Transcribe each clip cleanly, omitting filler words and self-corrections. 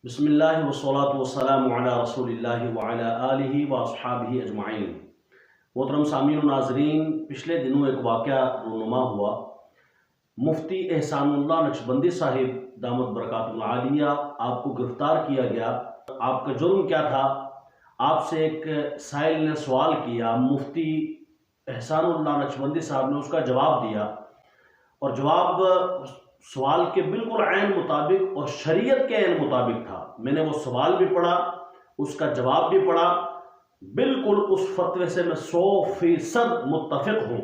بسم اللہ والصلاة والسلام علی رسول اللہ وعلی آلہ واصحابہ اجمعین۔ محترم سامعین و ناظرین، پچھلے دنوں ایک واقعہ رونما ہوا۔ مفتی احسان اللہ نقشبندی صاحب دامت برکاتہ العالیہ آپ کو گرفتار کیا گیا۔ آپ کا جرم کیا تھا؟ آپ سے ایک سائل نے سوال کیا، مفتی احسان اللہ نقشبندی صاحب نے اس کا جواب دیا، اور جواب سوال کے بالکل عین مطابق اور شریعت کے عین مطابق تھا۔ میں نے وہ سوال بھی پڑھا، اس کا جواب بھی پڑھا، بالکل اس فتوے سے میں 100% متفق ہوں۔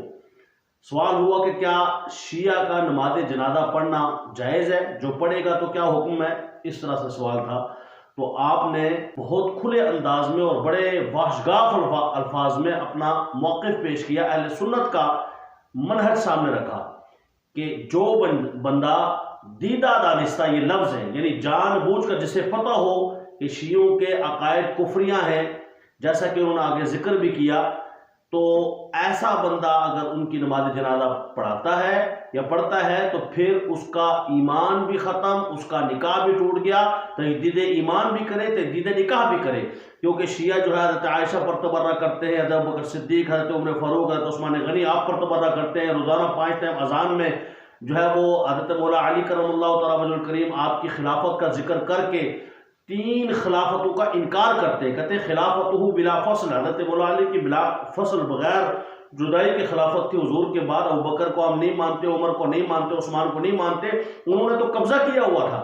سوال ہوا کہ کیا شیعہ کا نماز جنازہ پڑھنا جائز ہے؟ جو پڑھے گا تو کیا حکم ہے؟ اس طرح سے سوال تھا۔ تو آپ نے بہت کھلے انداز میں اور بڑے وحشگاف الفاظ میں اپنا موقف پیش کیا، اہل سنت کا منہج سامنے رکھا کہ جو بندہ دیدہ دانستہ، یہ لفظ ہے، یعنی جان بوجھ کر جسے پتہ ہو کہ شیعوں کے عقائد کفریاں ہیں، جیسا کہ انہوں نے آگے ذکر بھی کیا، تو ایسا بندہ اگر ان کی نماز جنازہ پڑھاتا ہے یا پڑھتا ہے تو پھر اس کا ایمان بھی ختم، اس کا نکاح بھی ٹوٹ گیا۔ تجدید ایمان بھی کرے، تجدید نکاح بھی کرے، کیونکہ شیعہ جو ہے حضرت عائشہ پر تبرہ کرتے ہیں، حضرت ابوبکر صدیق، حضرت عمر فاروق، حضرت عثمان غنی آپ پر تبرہ کرتے ہیں۔ روزانہ 5 ٹائم اذان میں جو ہے وہ حضرت مولا علی کرم اللہ تعالیٰ وجہ الکریم آپ کی خلافت کا ذکر کر کے 3 خلافتوں کا انکار کرتے ہیں، کہتے ہیں خلافتہ بلا فصل، حضرت مولا علی کی بلا فصل بغیر جدائی کی خلافت تھی حضور کے بعد۔ ابوبکر کو ہم نہیں مانتے، عمر کو نہیں مانتے، عثمان کو نہیں مانتے، انہوں نے تو قبضہ کیا ہوا تھا۔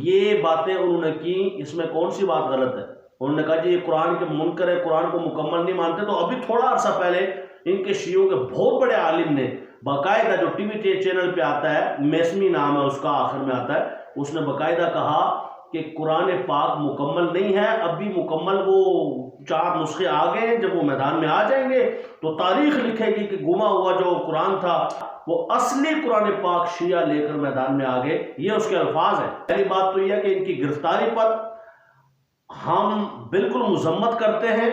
یہ باتیں انہوں نے کی، اس میں کون سی بات غلط ہے؟ انہوں نے کہا جی یہ قرآن کے منکر ہے، قرآن کو مکمل نہیں مانتے۔ تو ابھی تھوڑا عرصہ پہلے ان کے شیعوں کے بہت بڑے عالم نے باقاعدہ، جو ٹی وی چینل پہ آتا ہے، میسمی نام ہے اس کا، آخر میں آتا ہے، اس نے باقاعدہ کہا کہ قرآن پاک مکمل نہیں ہے، اب بھی مکمل وہ 4 نسخے آ گئے ہیں، جب وہ میدان میں آ جائیں گے تو تاریخ لکھے گی کہ گما ہوا جو قرآن تھا وہ اصلی قرآن پاک شیعہ لے کر میدان میں آ گئے۔ یہ اس کے الفاظ ہیں۔ پہلی بات تو یہ ہے کہ ان کی گرفتاری پر ہم بالکل مذمت کرتے ہیں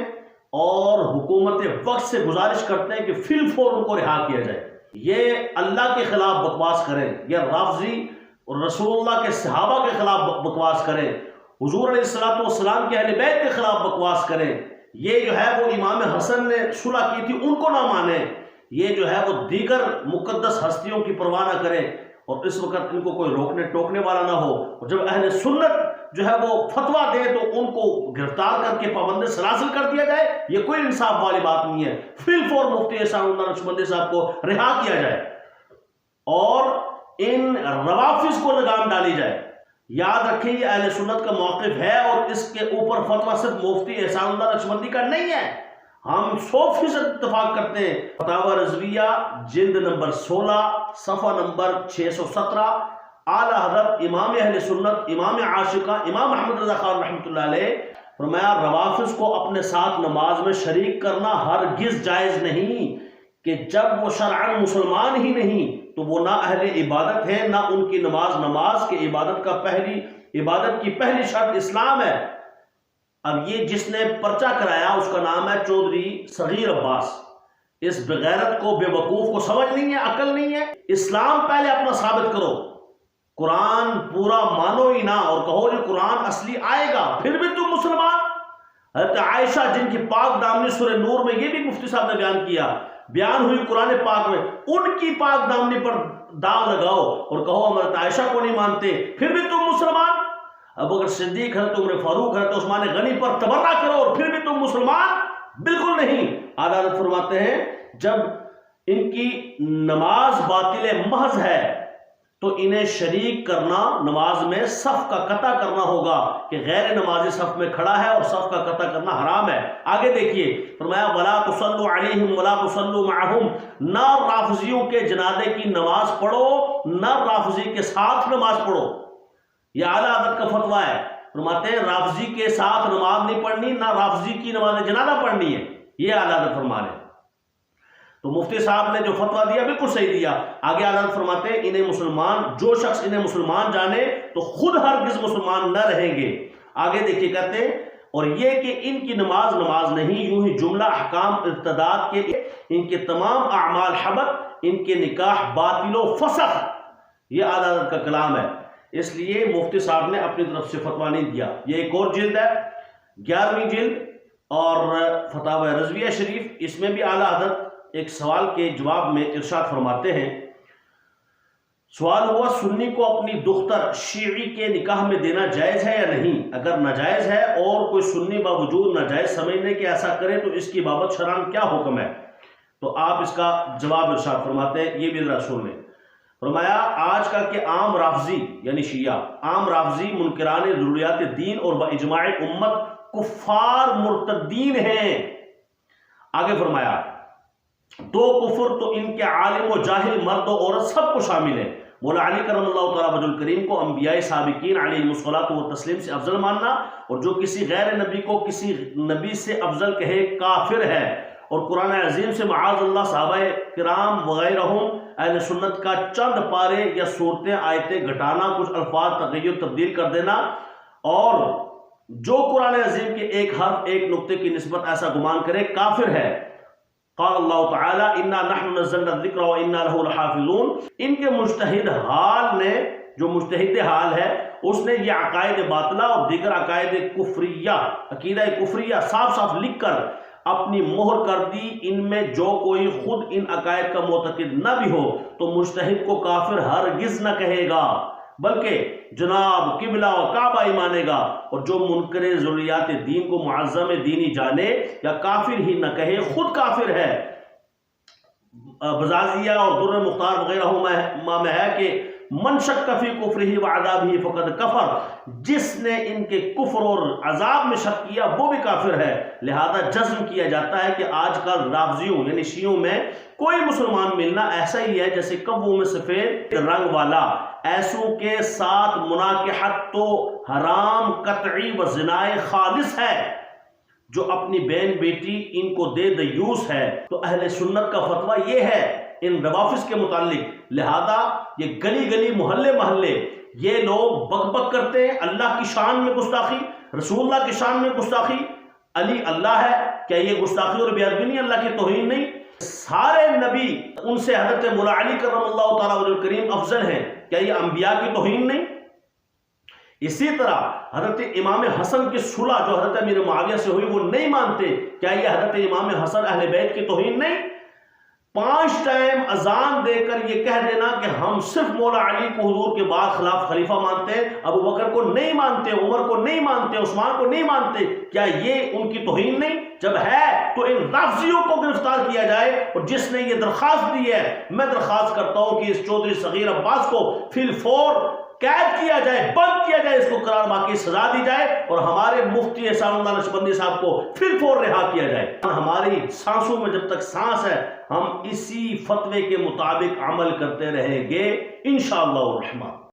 اور حکومت وقت سے گزارش کرتے ہیں کہ فی الفور ان کو رہا کیا جائے۔ یہ اللہ کے خلاف بکواس کریں، یا رافضی اور رسول اللہ کے صحابہ کے خلاف بکواس کریں، حضور علیہ السلام کے اہل بیت کے خلاف بکواس کریں، یہ جو ہے وہ امام حسن نے صلح کی تھی ان کو نہ مانیں، یہ جو ہے وہ دیگر مقدس ہستیوں کی پرواہ نہ کریں، اور اس وقت ان کو کوئی روکنے ٹوکنے والا نہ ہو، اور جب اہل سنت جو ہے وہ فتویٰ دے تو ان کو گرفتار کر کے پابند سلاسل کر دیا جائے۔ یہ کوئی انصاف والی بات نہیں ہے۔ فی الفور مفتی احسان اللہ نقشبندی صاحب کو رہا کیا جائے اور ان روافظ کو لگام ڈالی جائے۔ یاد رکھیں یہ اہل سنت کا موقف ہے، اور اس کے اوپر فتویٰ صرف مفتی احسان اللہ نقشبندی کا نہیں ہے، ہم 100% اتفاق کرتے ہیں۔ فتاوی رضویہ جلد نمبر 16 صفحہ نمبر 617، اعلیٰ حضرت امام اہل سنت، امام عاشقہ، امام محمد رضا خان رحمۃ اللہ علیہ فرمایا روافظ کو اپنے ساتھ نماز میں شریک کرنا ہرگز جائز نہیں، کہ جب وہ شرعاً مسلمان ہی نہیں تو وہ نہ اہل عبادت ہیں، نہ ان کی نماز کی عبادت کی پہلی شرط اسلام ہے۔ اب یہ جس نے پرچہ کرایا اس کا نام ہے چودھری صغیر عباس۔ اس بغیرت کو، بے وقوف کو سمجھ نہیں ہے، عقل نہیں ہے۔ اسلام پہلے اپنا ثابت کرو، قرآن پورا مانو ہی نہ، اور کہو جو قرآن اصلی آئے گا پھر بھی تم مسلمان۔ حضرت عائشہ جن کی پاک دامنی سورہ نور میں، یہ بھی مفتی صاحب نے بیان ہوئی قرآن پاک میں، ان کی پاک دامنی پر داغ لگاؤ اور کہو ہم حضرت عائشہ کو نہیں مانتے پھر بھی تم مسلمان۔ ابوبکر صدیق، حضرت عمر فاروق، حضرت عثمان غنی پر تبرہ کرو اور پھر بھی تم مسلمان؟ بالکل نہیں۔ اعلیٰ حضرت فرماتے ہیں جب ان کی نماز باطل محض ہے تو انہیں شریک کرنا، نماز میں صف کا قطع کرنا ہوگا، کہ غیر نمازی صف میں کھڑا ہے اور صف کا قطع کرنا حرام ہے۔ آگے دیکھیے فرمایا وَلَا تُصَلُّوا عَلَيْهِمْ وَلَا تُصَلُّوا مَعَهُمْ، نہ رافضیوں کے جنازے کی نماز پڑھو، نہ رافضی کے ساتھ نماز پڑھو۔ یہ اعلیٰ حضرت کا فتویٰ ہے، فرماتے ہیں رافضی کے ساتھ نماز نہیں پڑھنی، نہ رافضی کی نماز جنازہ پڑھنی ہے، یہ اعلیٰ حضرت فرما رہے ہیں۔ تو مفتی صاحب نے جو فتویٰ دیا بالکل صحیح دیا۔ آگے اعلیٰ حضرت فرماتے ہیں انہیں مسلمان، جو شخص انہیں مسلمان جانے تو خود ہرگز مسلمان نہ رہیں گے۔ آگے دیکھیے کہتے ہیں اور یہ کہ ان کی نماز نہیں، یوں ہی جملہ احکام ارتداد کے، ان کے تمام اعمال حبط، ان کے نکاح باطل و فسخ۔ یہ اعلیٰ حضرت کا کلام ہے۔ اس لیے مفتی صاحب نے اپنی طرف سے فتویٰ نہیں دیا۔ یہ ایک اور جلد ہے، 11ویں جلد اور فتاوی رضویہ شریف، اس میں بھی اعلیٰ حضرت ایک سوال کے جواب میں ارشاد فرماتے ہیں، سوال ہوا سنی کو اپنی دختر شیعی کے نکاح میں دینا جائز ہے یا نہیں؟ اگر ناجائز ہے اور کوئی سنی باوجود ناجائز سمجھنے کہ ایسا کرے تو اس کی بابت شرعاً کیا حکم ہے؟ تو آپ اس کا جواب ارشاد فرماتے ہیں، یہ بھی ذرا سن لیں۔ فرمایا آج کا کہ عام رافضی یعنی شیعہ، عام رافضی منکران ضروریات دین اور باجماع امت کفار مرتدین ہیں۔ آگے فرمایا دو کفر تو ان کے عالم و جاہل مرد و عورت سب کو شامل ہے۔ مولا علی کرم اللہ تعالیٰ وجہ الکریم کو انبیاء سابقین علیہم الصلاۃ والتسلیم سے افضل ماننا، اور جو کسی غیر نبی کو کسی نبی سے افضل کہے کافر ہے، اور قرآن عظیم سے معاذ اللہ صحابہ کرام وغیرہم اہل سنت کا چند پارے یا صورتیں آیتیں گھٹانا، کچھ الفاظ تغیر تبدیل کر دینا، اور جو قرآن عظیم کے ایک حرف ایک نقطے کی نسبت ایسا گمان کرے کافر ہے۔ قال اللہ تعالیٰ انا نحن نزلنا الذکر وانا لہ لحافظون۔ ان کے مجتہد حال نے، جو مجتہد حال ہے، اس نے یہ عقائد باطلہ اور دیگر عقائد کفریہ، عقیدہ کفریہ صاف صاف لکھ کر اپنی مہر کر دی۔ ان میں جو کوئی خود ان عقائد کا معتقد نہ بھی ہو تو مجتہد کو کافر ہرگز نہ کہے گا، بلکہ جناب قبلہ و کعبہ ہی مانے گا، اور جو منکر ضروریات دین کو معظم دینی جانے یا کافر ہی نہ کہے خود کافر ہے۔ بزازیہ اور در مختار وغیرہ میں ہے کہ من شک فی کفرہ وعذابہ فقد کفر، جس نے ان کے کفر اور عذاب میں شک کیا وہ بھی کافر ہے۔ لہذا جزم کیا جاتا ہے کہ آج کل رافضیوں یعنی شیعوں میں کوئی مسلمان ملنا ایسا ہی ہے جیسے کبوں میں سفید رنگ والا۔ ایسوں کے ساتھ مناکحت تو حرام قطعی و زنائے خالص ہے، جو اپنی بہن بیٹی ان کو دے دیوس ہے۔ تو اہل سنت کا فتویٰ یہ ہے ان روافظ کے متعلق۔ لہذا یہ گلی گلی محلے محلے یہ لوگ بک بک کرتے ہیں، اللہ کی شان میں گستاخی، رسول اللہ کی شان میں گستاخی، علی اللہ ہے، کیا یہ گستاخی اور بے ادبی نہیں؟ اللہ کی توہین نہیں؟ سارے نبی ان سے حضرت مولا علی کرم اللہ تعالیٰ وجہ الکریم افضل ہیں، کیا یہ انبیاء کی توہین نہیں؟ اسی طرح حضرت امام حسن کی صلح جو حضرت امیر معاویہ سے ہوئی وہ نہیں مانتے، کیا یہ حضرت امام حسن اہل بیت کی توہین نہیں؟ 5 ٹائم اذان دے کر یہ کہہ دینا کہ ہم صرف مولا علی کو حضور کے بعد خلیفہ مانتے ہیں، ابو بکر کو نہیں مانتے، عمر کو نہیں مانتے، عثمان کو نہیں مانتے، کیا یہ ان کی توہین نہیں؟ جب ہے تو ان رافضیوں کو گرفتار کیا جائے، اور جس نے یہ درخواست دی ہے میں درخواست کرتا ہوں کہ اس چودھری صغیر عباس کو فی الفور قید کیا جائے، بند کیا جائے، اس کو قرار باقی سزا دی جائے، اور ہمارے مفتی احسان اللہ نقشبندی صاحب کو فی الفور رہا کیا جائے۔ ہماری سانسوں میں جب تک سانس ہے ہم اسی فتوے کے مطابق عمل کرتے رہیں گے انشاءاللہ الرحمن۔